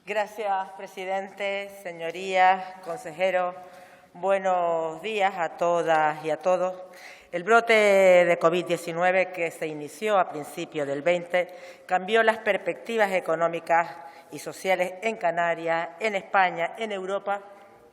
Gracias, presidente, señorías, consejeros. Buenos días a todas y a todos. El brote de COVID-19 que se inició a principios del 20 cambió las perspectivas económicas y sociales en Canarias, en España, en Europa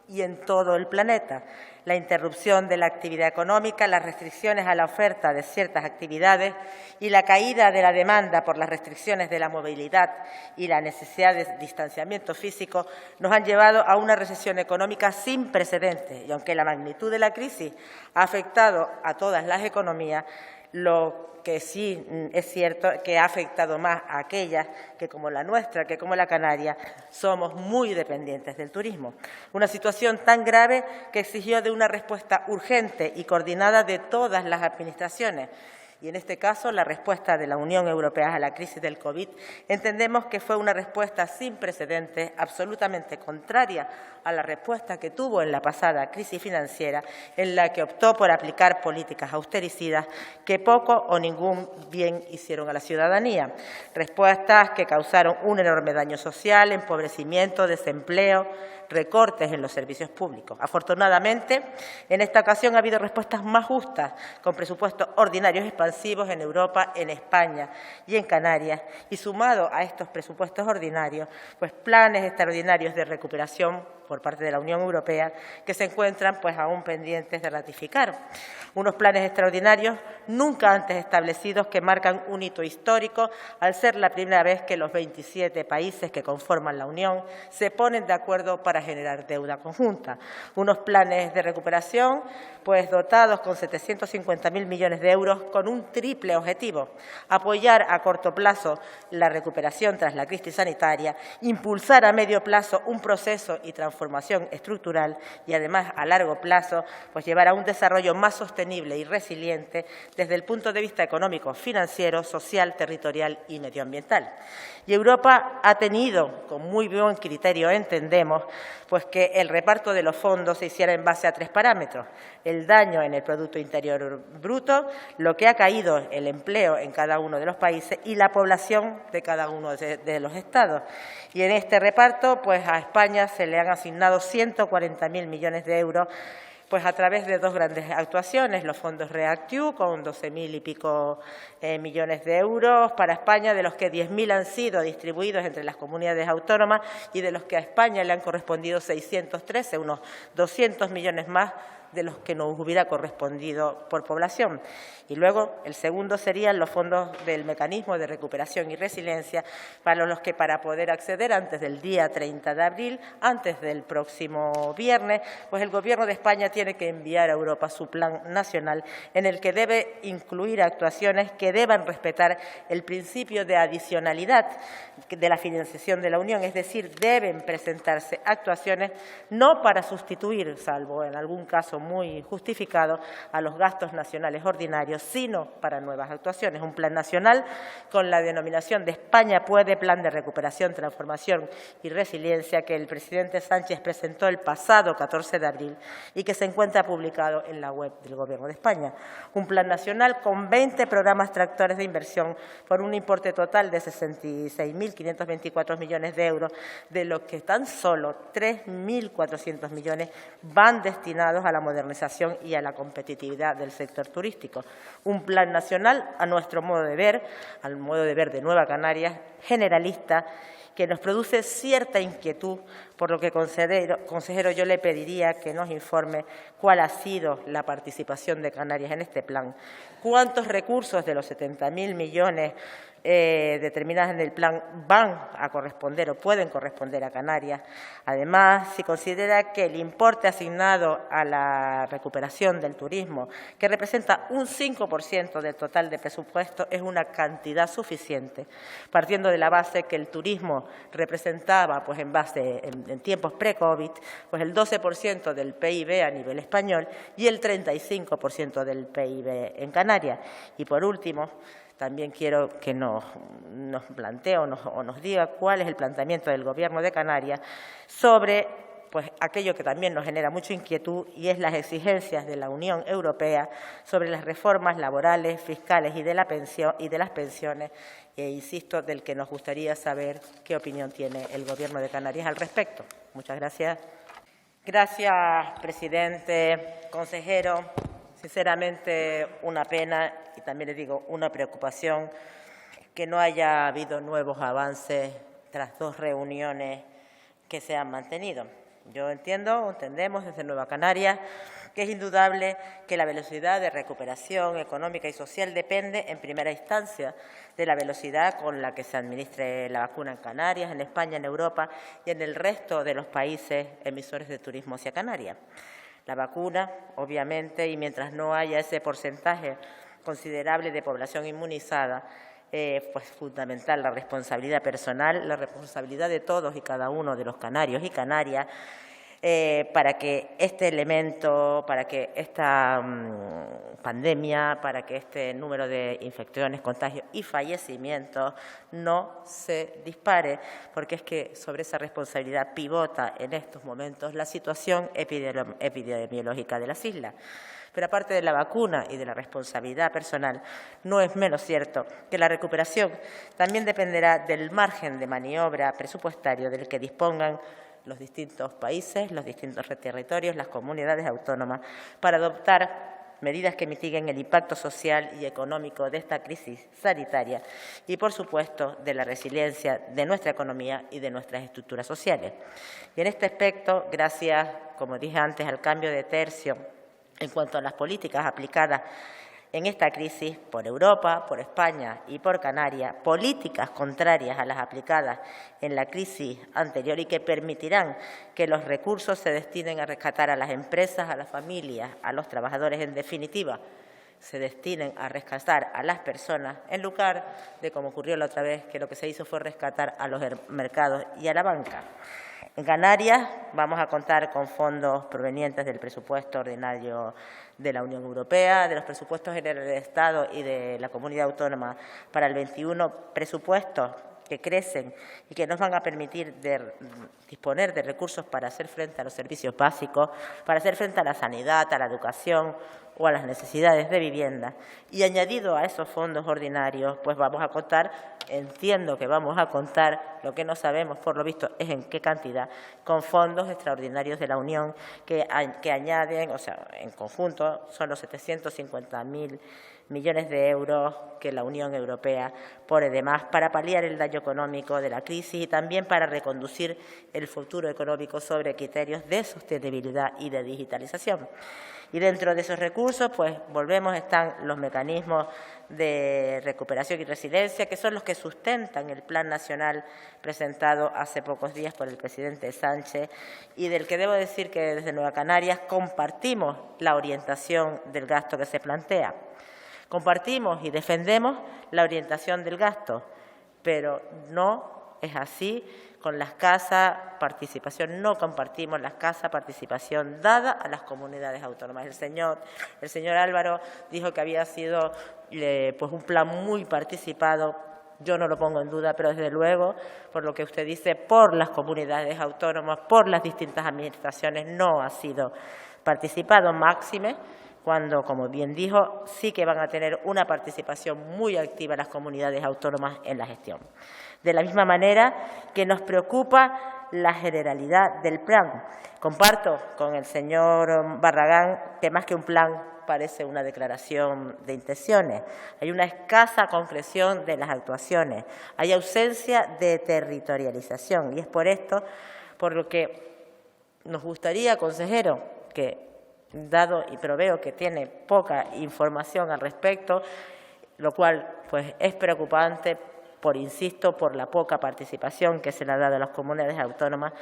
y en todo el planeta. La interrupción de la actividad económica, las restricciones a la oferta de ciertas actividades y la caída de la demanda por las restricciones de la movilidad y la necesidad de distanciamiento físico nos han llevado a una recesión económica sin precedentes. Y aunque la magnitud de la crisis ha afectado a todas las economías, lo que sí es cierto que ha afectado más a aquellas que, como la nuestra, que como la canaria, somos muy dependientes del turismo. Una situación tan grave que exigió de una respuesta urgente y coordinada de todas las administraciones. Y en este caso, la respuesta de la Unión Europea a la crisis del COVID, entendemos que fue una respuesta sin precedentes, absolutamente contraria a la respuesta que tuvo en la pasada crisis financiera, en la que optó por aplicar políticas austericidas que poco o ningún bien hicieron a la ciudadanía. Respuestas que causaron un enorme daño social, empobrecimiento, desempleo, recortes en los servicios públicos. Afortunadamente, en esta ocasión ha habido respuestas más justas, con presupuestos ordinarios expansivos en Europa, en España y en Canarias, y sumado a estos presupuestos ordinarios, pues planes extraordinarios de recuperación por parte de la Unión Europea que se encuentran aún pendientes de ratificar. Unos planes extraordinarios nunca antes establecidos que marcan un hito histórico al ser la primera vez que los 27 países que conforman la Unión se ponen de acuerdo para generar deuda conjunta. Unos planes de recuperación dotados con 750.000 millones de euros con un triple objetivo: apoyar a corto plazo la recuperación tras la crisis sanitaria, impulsar a medio plazo un proceso y transformación estructural y, además, a largo plazo, llevar a un desarrollo más sostenible y resiliente desde el punto de vista económico, financiero, social, territorial y medioambiental. Y Europa ha tenido, con muy buen criterio, entendemos, que el reparto de los fondos se hiciera en base a 3 parámetros: el daño en el Producto Interior Bruto, lo que ha caído el empleo en cada uno de los países y la población de cada uno de los Estados. Y en este reparto, a España se le han asignado 140.000 millones de euros a través de 2 grandes actuaciones: los fondos REACT-EU, con 12.000 y pico millones de euros para España, de los que 10.000 han sido distribuidos entre las comunidades autónomas y de los que a España le han correspondido 613, unos 200 millones más de los que nos hubiera correspondido por población. Y luego, el segundo serían los fondos del Mecanismo de Recuperación y Resiliencia, para los que, para poder acceder antes del día 30 de abril, antes del próximo viernes, el Gobierno de España tiene que enviar a Europa su plan nacional, en el que debe incluir actuaciones que deban respetar el principio de adicionalidad de la financiación de la Unión, es decir, deben presentarse actuaciones no para sustituir, salvo en algún caso muy justificado, a los gastos nacionales ordinarios, sino para nuevas actuaciones. Un plan nacional con la denominación de España Puede, Plan de Recuperación, Transformación y Resiliencia, que el presidente Sánchez presentó el pasado 14 de abril y que se encuentra publicado en la web del Gobierno de España. Un plan nacional con 20 programas tractores de inversión por un importe total de 66.524 millones de euros, de los que tan solo 3.400 millones van destinados a la modernización y a la competitividad del sector turístico. Un plan nacional, a nuestro modo de ver, al modo de ver de Nueva Canarias, generalista, que nos produce cierta inquietud, por lo que, consejero, yo le pediría que nos informe cuál ha sido la participación de Canarias en este plan, cuántos recursos de los 70.000 millones determinados en el plan van a corresponder o pueden corresponder a Canarias. Además, si considera que el importe asignado a la recuperación del turismo, que representa un 5% del total de presupuesto, es una cantidad suficiente, partiendo de la base que el turismo representaba, en tiempos pre-COVID, el 12% del PIB a nivel español y el 35% del PIB en Canarias. Y, por último, también quiero que nos plantee o nos diga cuál es el planteamiento del Gobierno de Canarias sobre pues aquello que también nos genera mucha inquietud y es las exigencias de la Unión Europea sobre las reformas laborales, fiscales y de las pensiones, e insisto, del que nos gustaría saber qué opinión tiene el Gobierno de Canarias al respecto. Muchas gracias. Gracias, presidente, consejero. Sinceramente, una pena y también les digo una preocupación que no haya habido nuevos avances tras 2 reuniones que se han mantenido. Entendemos desde Nueva Canarias que es indudable que la velocidad de recuperación económica y social depende, en primera instancia, de la velocidad con la que se administre la vacuna en Canarias, en España, en Europa y en el resto de los países emisores de turismo hacia Canarias. La vacuna, obviamente, y mientras no haya ese porcentaje considerable de población inmunizada, pues fundamental la responsabilidad personal, la responsabilidad de todos y cada uno de los canarios y canarias para que este elemento, para que esta pandemia, para que este número de infecciones, contagios y fallecimientos no se dispare, porque es que sobre esa responsabilidad pivota en estos momentos la situación epidemiológica de las islas. Pero aparte de la vacuna y de la responsabilidad personal, no es menos cierto que la recuperación también dependerá del margen de maniobra presupuestario del que dispongan los distintos países, los distintos territorios, las comunidades autónomas, para adoptar medidas que mitiguen el impacto social y económico de esta crisis sanitaria y, por supuesto, de la resiliencia de nuestra economía y de nuestras estructuras sociales. Y en este aspecto, gracias, como dije antes, al cambio de tercio en cuanto a las políticas aplicadas en esta crisis por Europa, por España y por Canarias, políticas contrarias a las aplicadas en la crisis anterior y que permitirán que los recursos se destinen a rescatar a las empresas, a las familias, a los trabajadores, en definitiva, se destinen a rescatar a las personas, en lugar de, como ocurrió la otra vez, que lo que se hizo fue rescatar a los mercados y a la banca. En Canarias vamos a contar con fondos provenientes del presupuesto ordinario de la Unión Europea, de los presupuestos generales del Estado y de la Comunidad Autónoma para el 21, presupuestos que crecen y que nos van a permitir disponer de recursos para hacer frente a los servicios básicos, para hacer frente a la sanidad, a la educación o a las necesidades de vivienda. Y añadido a esos fondos ordinarios, pues vamos a contar, entiendo que vamos a contar, lo que no sabemos por lo visto es en qué cantidad, con fondos extraordinarios de la Unión que añaden, o sea, en conjunto son los 750.000 millones de euros que la Unión Europea pone de más para paliar el daño económico de la crisis y también para reconducir el futuro económico sobre criterios de sostenibilidad y de digitalización. Y dentro de esos recursos, pues volvemos, están los mecanismos de recuperación y resiliencia, que son los que sustentan el Plan Nacional presentado hace pocos días por el presidente Sánchez y del que debo decir que desde Nueva Canarias compartimos la orientación del gasto que se plantea. Compartimos y defendemos la orientación del gasto, pero no es así con la escasa participación. No compartimos la escasa participación dada a las comunidades autónomas. El señor Álvaro dijo que había sido pues un plan muy participado. Yo no lo pongo en duda, pero desde luego, por lo que usted dice, por las comunidades autónomas, por las distintas administraciones, no ha sido participado. Máxime cuando, como bien dijo, sí que van a tener una participación muy activa las comunidades autónomas en la gestión. De la misma manera que nos preocupa la generalidad del plan. Comparto con el señor Barragán que más que un plan parece una declaración de intenciones. Hay una escasa concreción de las actuaciones, hay ausencia de territorialización y es por esto por lo que nos gustaría, consejero, que dado y proveo que tiene poca información al respecto, lo cual pues es preocupante insisto, por la poca participación que se le ha dado a las comunidades autónomas,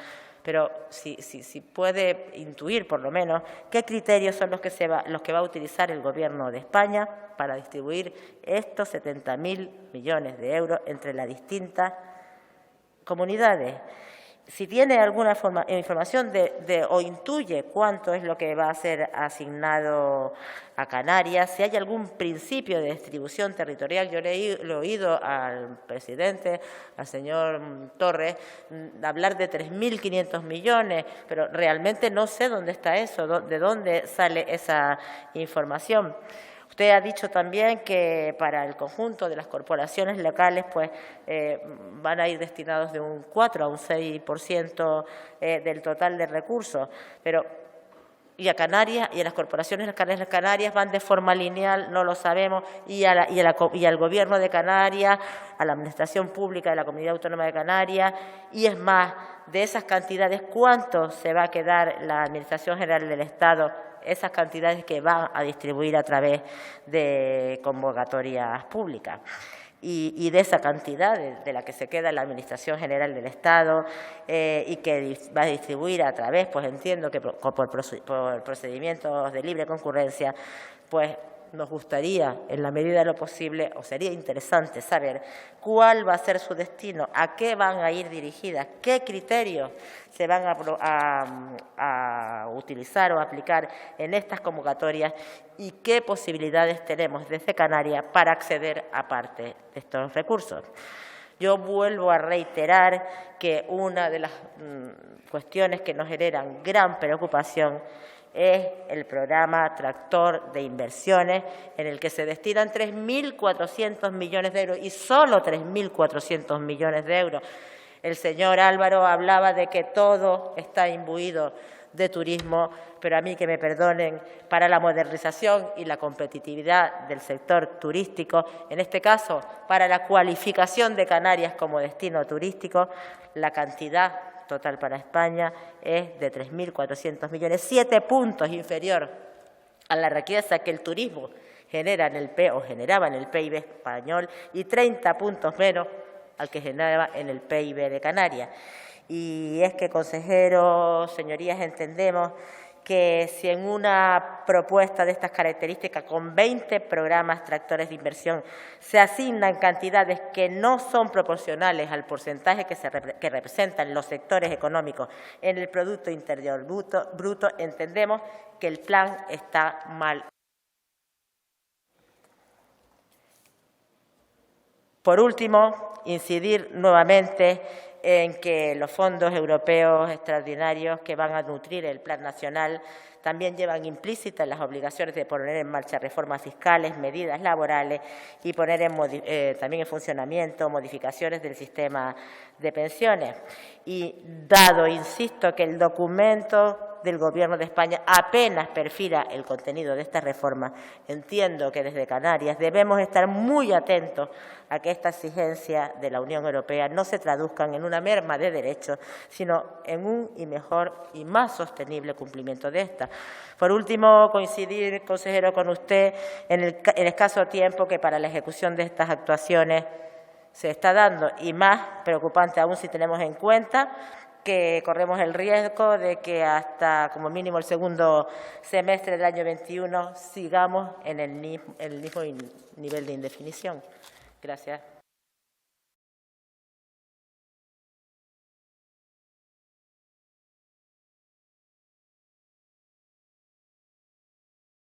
pero si puede intuir por lo menos qué criterios son los que va a utilizar el Gobierno de España para distribuir estos 70.000 millones de euros entre las distintas comunidades. Si tiene alguna información o intuye cuánto es lo que va a ser asignado a Canarias, si hay algún principio de distribución territorial. Yo le he oído al presidente, al señor Torres, hablar de 3.500 millones, pero realmente no sé dónde está eso, de dónde sale esa información. Usted ha dicho también que para el conjunto de las corporaciones locales pues, van a ir destinados de un 4 a un 6% del total de recursos, pero y a Canarias y a las corporaciones canarias van de forma lineal, no lo sabemos, y al Gobierno de Canarias, a la Administración Pública de la Comunidad Autónoma de Canarias, y es más, de esas cantidades, ¿cuánto se va a quedar la Administración General del Estado? Esas cantidades que van a distribuir a través de convocatorias públicas. Y de esa cantidad de la que se queda la Administración General del Estado y que va a distribuir a través, pues entiendo que por procedimientos de libre concurrencia, pues nos gustaría, en la medida de lo posible, o sería interesante saber cuál va a ser su destino, a qué van a ir dirigidas, qué criterios se van a utilizar o aplicar en estas convocatorias y qué posibilidades tenemos desde Canarias para acceder a parte de estos recursos. Yo vuelvo a reiterar que una de las cuestiones que nos generan gran preocupación es el programa Tractor de Inversiones, en el que se destinan 3.400 millones de euros y solo 3.400 millones de euros. El señor Álvaro hablaba de que todo está imbuido de turismo, pero a mí que me perdonen, para la modernización y la competitividad del sector turístico, en este caso para la cualificación de Canarias como destino turístico, la cantidad total para España es de 3.400 millones, 7 puntos inferior a la riqueza que el turismo genera generaba en el PIB español y 30 puntos menos al que generaba en el PIB de Canarias. Y es que, consejero, señorías, entendemos que si en una propuesta de estas características, con 20 programas tractores de inversión, se asignan cantidades que no son proporcionales al porcentaje que representan los sectores económicos en el Producto Interior Bruto, entendemos que el plan está mal. Por último, incidir nuevamente en que los fondos europeos extraordinarios que van a nutrir el Plan Nacional también llevan implícitas las obligaciones de poner en marcha reformas fiscales, medidas laborales y poner también en funcionamiento modificaciones del sistema de pensiones. Y dado, insisto, que el documento del Gobierno de España apenas perfila el contenido de esta reforma, entiendo que desde Canarias debemos estar muy atentos a que esta exigencia de la Unión Europea no se traduzcan en una merma de derechos, sino en un mejor y más sostenible cumplimiento de esta. Por último, coincidir, consejero, con usted en el escaso tiempo que para la ejecución de estas actuaciones se está dando, y más preocupante aún si tenemos en cuenta que corremos el riesgo de que hasta como mínimo el segundo semestre del año 21 sigamos en el mismo nivel de indefinición. Gracias.